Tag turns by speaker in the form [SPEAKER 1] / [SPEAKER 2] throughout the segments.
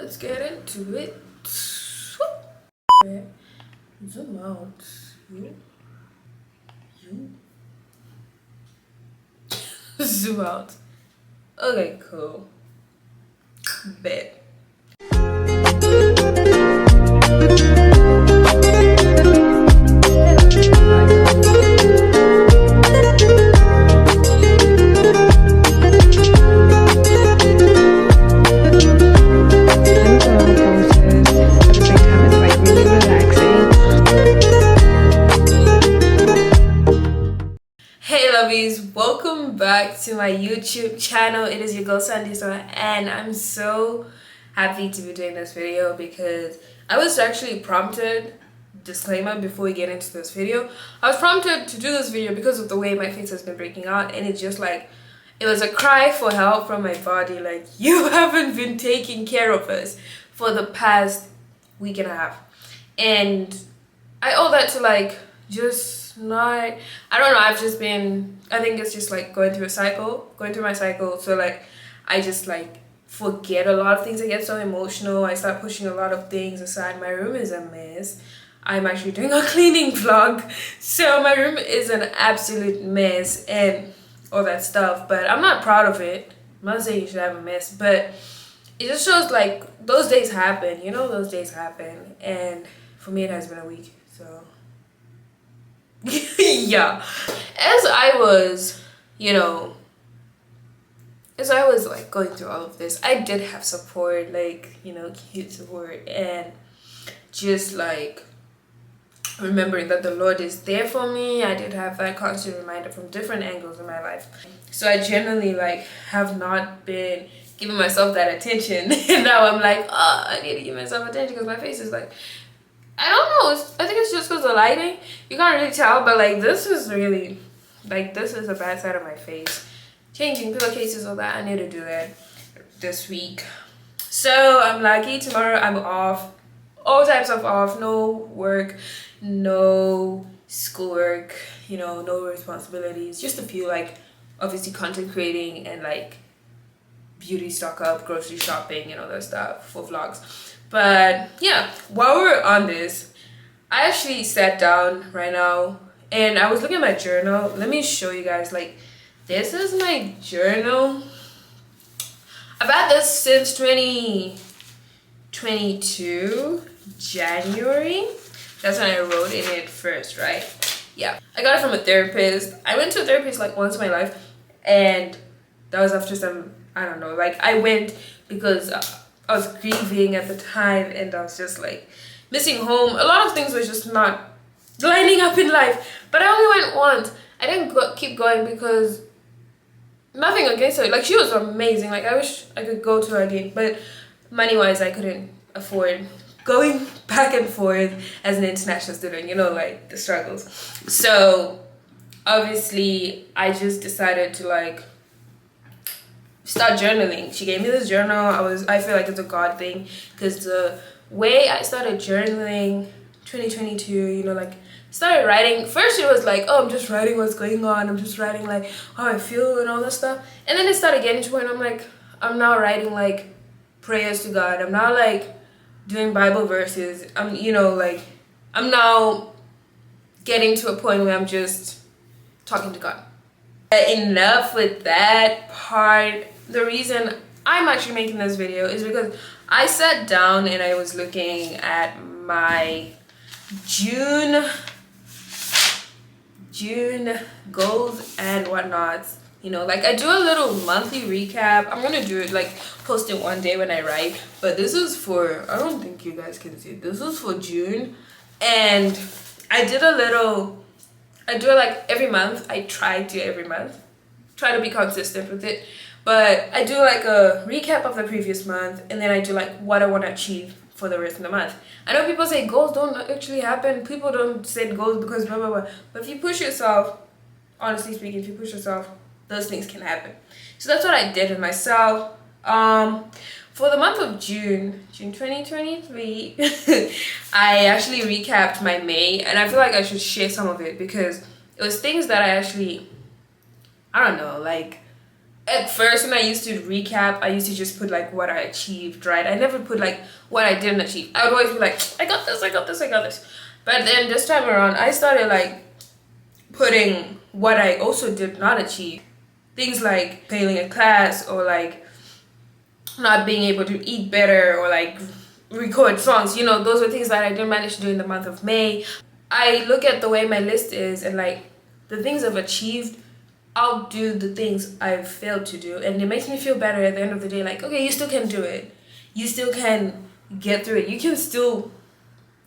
[SPEAKER 1] let's get into it. Okay. Zoom out. You. Zoom out. Okay, cool. Bet. Hey lovies, welcome back to my YouTube channel. It is your girl Sandisa, and I'm so happy to be doing this video because I was actually prompted, disclaimer before we get into this video, I was prompted to do this video because of the way my face has been breaking out, and it's just like it was a cry for help from my body, like you haven't been taking care of us for the past week and a half. And I owe that to like just not, I don't know, I've just been, I think it's just like going through my cycle. So like I just like forget a lot of things. I get so emotional, I start pushing a lot of things aside. My room is a mess. I'm actually doing a cleaning vlog, so my room is an absolute mess and all that stuff, but I'm not proud of it. I'm not saying you should have a mess, but it just shows like those days happen, you know, those days happen. And for me it has been a week, so yeah. As I was like going through all of this, I did have support, like, you know, cute support, and just like remembering that the Lord is there for me. I did have that constant reminder from different angles in my life. So I generally like have not been giving myself that attention and now I'm like, oh, I need to give myself attention because my face is like, I don't know, I think it's just because of lighting. You can't really tell, but like this is really, like this is a bad side of my face. Changing pillowcases, all that, I need to do that this week. So I'm lucky, tomorrow I'm off, all types of off, no work, no schoolwork, you know, no responsibilities, just a few, like obviously content creating and like beauty stock up, grocery shopping and all that stuff for vlogs. But yeah, while we're on this, I actually sat down right now and I was looking at my journal. Let me show you guys, like this is my journal. I've had this since 2022 January. That's when I wrote in it first, right? Yeah, I got it from a therapist. I went to a therapist like once in my life, and that was after some, I don't know, like I went because I was grieving at the time and I was just like missing home. A lot of things were just not lining up in life, but I only went once. I didn't keep going because nothing against her, like she was amazing, like I wish I could go to her again, but money wise I couldn't afford going back and forth as an international student, you know, like the struggles. So obviously I just decided to like start journaling. She gave me this journal. I feel like it's a God thing because the way I started journaling 2022, you know, like started writing. First it was like, oh, I'm just writing what's going on, I'm just writing like how I feel and all that stuff, and then it started getting to a point I'm like, I'm now writing like prayers to God, I'm now like doing Bible verses, I'm, you know, like I'm now getting to a point where I'm just talking to God. But enough with that part. The reason I'm actually making this video is because I sat down and I was looking at my June goals and whatnot, you know, like I do a little monthly recap. I'm gonna do it, like post it one day when I write, but this is for, I don't think you guys can see it, this is for June. And I do it like every month. I try to every month try to be consistent with it, but I do like a recap of the previous month, and then I do like what I want to achieve for the rest of the month. I know people say goals don't actually happen, people don't set goals because blah blah blah, but if you push yourself, honestly speaking, if you push yourself, those things can happen. So that's what I did with myself. For the month of June 2023, I actually recapped my May, and I feel like I should share some of it because it was things that I actually, I don't know, like At first when I used to recap, I used to just put like what I achieved, right? I never put like what I didn't achieve. I would always be like, I got this, I got this, I got this. But then this time around, I started like putting what I also did not achieve. Things like failing a class, or like not being able to eat better, or like record songs. You know, those were things that I didn't manage to do in the month of May. I look at the way my list is, and like the things I've achieved outdo the things I've failed to do, and it makes me feel better at the end of the day. Like, okay, you still can do it. You still can get through it. You can still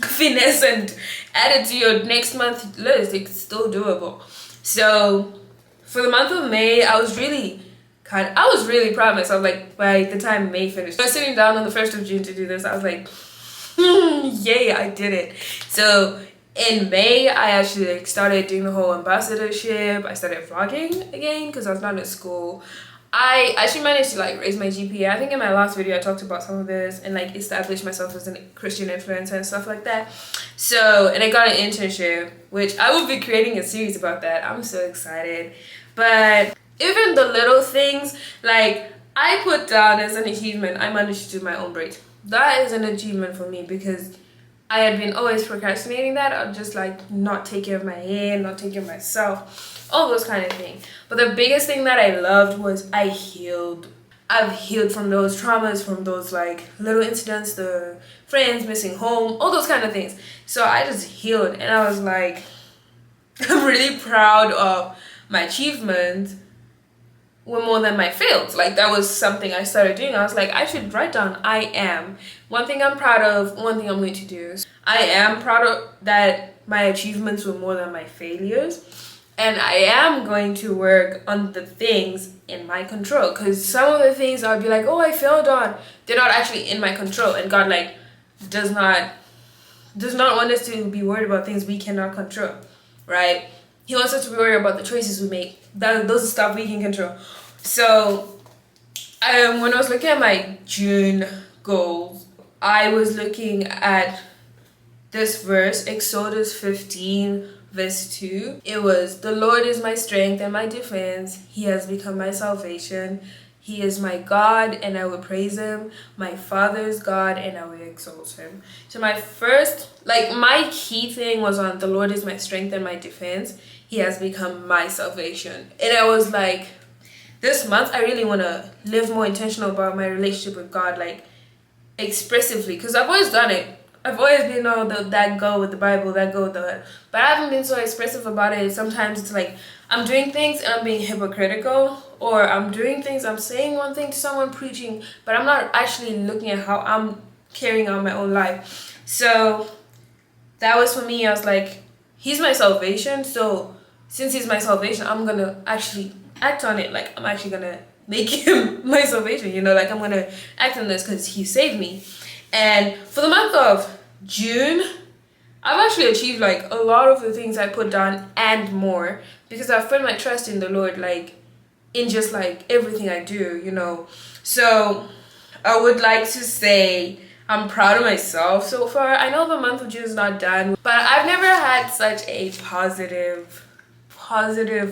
[SPEAKER 1] finesse and add it to your next month list. It's still doable. So for the month of May, I was really proud of myself. Like by the time May finished, I was sitting down on the 1st of June to do this. I was like, yay, I did it. So in May, I actually like started doing the whole ambassadorship. I started vlogging again because I was not in school. I actually managed to like raise my GPA. I think in my last video I talked about some of this, and like establish myself as a Christian influencer and stuff like that. So, and I got an internship, which I will be creating a series about that. I'm so excited. But even the little things, like I put down as an achievement, I managed to do my own braids. That is an achievement for me because I had been always procrastinating that. I'd just like not take care of my hair, not take care of myself, all those kind of things. But the biggest thing that I loved was I healed. I've healed from those traumas, from those like little incidents, the friends missing home, all those kind of things. So I just healed, and I was like, I'm really proud of my achievements were more than my fails. Like that was something I started doing. I was like, I should write down I am. One thing I'm proud of, one thing I'm going to do. I am proud of that my achievements were more than my failures. And I am going to work on the things in my control. Because some of the things I'll be like, oh, I failed on, they're not actually in my control. And God like does not want us to be worried about things we cannot control, right? He wants us to be worried about the choices we make. Those are stuff we can control. So when I was looking at my June goals, I was looking at this verse, Exodus 15 verse 2. It was, the Lord is my strength and my defense. He has become my salvation. He is my God, and I will praise him. My Father's God, and I will exalt him. So my key thing was on the Lord is my strength and my defense. He has become my salvation. And I was like, this month I really want to live more intentional about my relationship with God, like expressively, because I've always done it. I've always been that go with the Bible, that go with the, but I haven't been so expressive about it. Sometimes it's like I'm doing things and I'm being hypocritical, or I'm doing things, I'm saying one thing to someone preaching, but I'm not actually looking at how I'm carrying on my own life. So that was for me. I was like, he's my salvation, so since he's my salvation, I'm gonna actually act on it. Like I'm actually gonna make him my salvation, you know, like I'm gonna act on this because he saved me. And for the month of June, I've actually achieved like a lot of the things I put down and more, because I've put my trust in the Lord, like in just like everything I do, you know. So I would like to say I'm proud of myself so far. I know the month of June is not done, but I've never had such a positive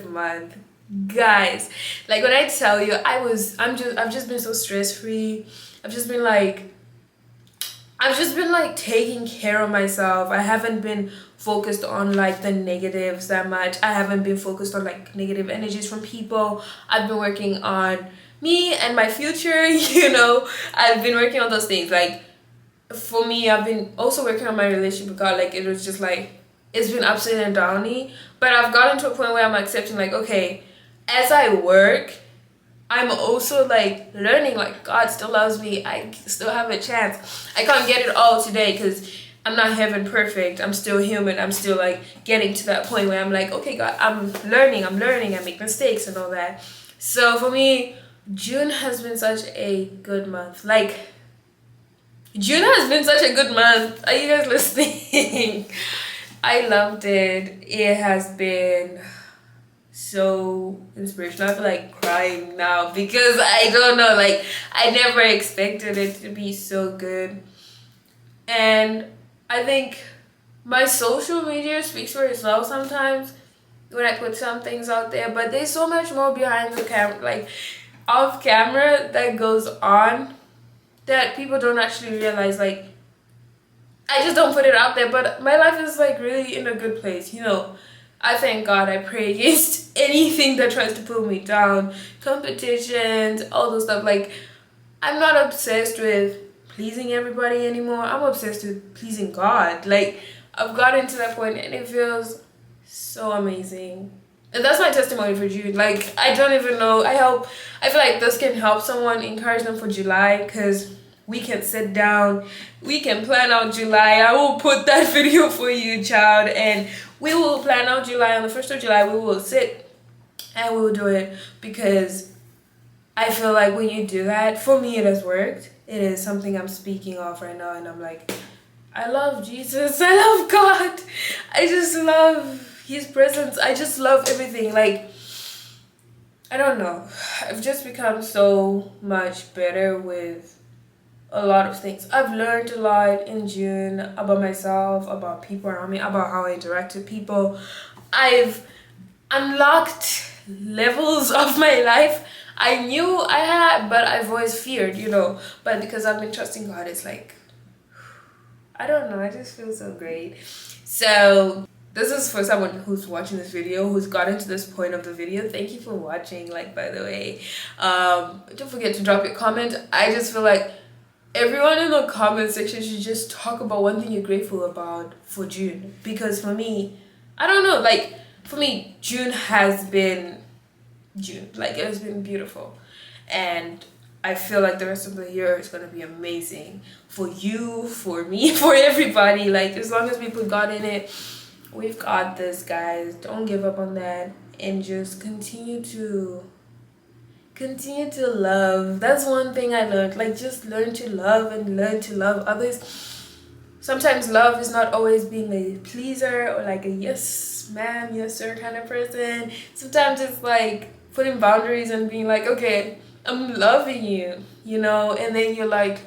[SPEAKER 1] month, guys. Like when I tell you, I've just been so stress free. I've just been like taking care of myself. I haven't been focused on like the negatives that much. I haven't been focused on like negative energies from people. I've been working on me and my future, you know. I've been working on those things. Like for me, I've been also working on my relationship with God. Like it was just like, it's been upside and downy, but I've gotten to a point where I'm accepting like, okay, as I work, I'm also like learning like God still loves me. I still have a chance. I can't get it all today because I'm not heaven perfect. I'm still human. I'm still like getting to that point where I'm like, okay, God, I'm learning. I make mistakes and all that. So for me, June has been such a good month. Like June has been such a good month. Are you guys listening? I loved it. It has been so inspirational. I feel like crying now because I don't know, like I never expected it to be so good. And I think my social media speaks for itself sometimes when I put some things out there, but there's so much more behind the camera. Like off camera that goes on that people don't actually realize. Like, I just don't put it out there, but my life is like really in a good place, you know. I thank God. I pray against anything that tries to pull me down, competitions, all those stuff. Like, I'm not obsessed with pleasing everybody anymore. I'm obsessed with pleasing God. Like, I've gotten to that point and it feels so amazing. And that's my testimony for June. Like, I don't even know. I feel like this can help someone, encourage them for July, because we can sit down, we can plan out July. I will put that video for you, child, and we will plan out July. On the 1st of July, we will sit and we will do it, because I feel like when you do that, for me it has worked. It is something I'm speaking of right now, and I'm like, I love Jesus, I love God, I just love his presence, I just love everything. Like, I don't know, I've just become so much better with a lot of things. I've learned a lot in June about myself, about people around me, about how I interact with people. I've unlocked levels of my life I knew I had, but I've always feared, you know. But because I've been trusting God, it's like, I don't know, I just feel so great. So this is for someone who's watching this video, who's gotten to this point of the video. Thank you for watching. Like, by the way, don't forget to drop your comment. I just feel like everyone in the comment section should just talk about one thing you're grateful about for June. Because for me, I don't know, like, for me, June has been June. Like, it has been beautiful. And I feel like the rest of the year is going to be amazing for you, for me, for everybody. Like, as long as we put God in it, we've got this, guys. Don't give up on that, and just continue to love. That's one thing I learned. Like, just learn to love and learn to love others. Sometimes love is not always being a pleaser or like a yes ma'am, yes sir kind of person. Sometimes it's like putting boundaries and being like, okay, I'm loving you, you know. And then you're like,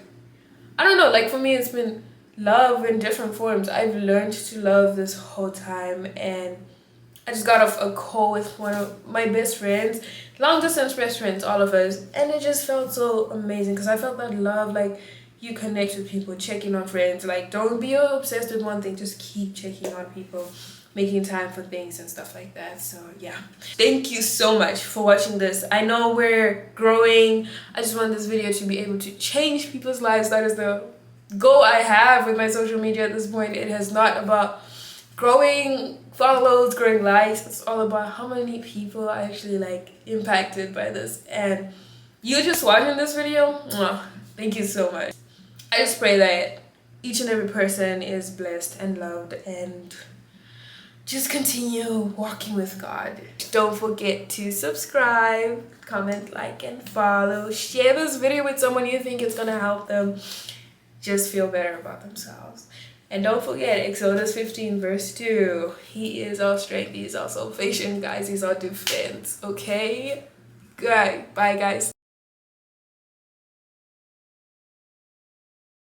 [SPEAKER 1] I don't know, like, for me it's been love in different forms. I've learned to love this whole time. And I just got off a call with one of my best friends, long distance best friends, all of us, and it just felt so amazing, because I felt that love. Like, you connect with people, checking on friends. Like, don't be obsessed with one thing, just keep checking on people, making time for things and stuff like that. So yeah, thank you so much for watching this. I know we're growing. I just want this video to be able to change people's lives. That is the goal I have with my social media at this point. It is not about growing follows, growing likes. It's all about how many people are actually like impacted by this. And you just watching this video, thank you so much. I just pray that each and every person is blessed and loved, and just continue walking with God. Don't forget to subscribe, comment, like, and follow. Share this video with someone you think it's gonna help them just feel better about themselves. And don't forget, Exodus 15 verse 2. He is our strength, he is our salvation, guys. He's our defense, okay? Good. Bye, guys.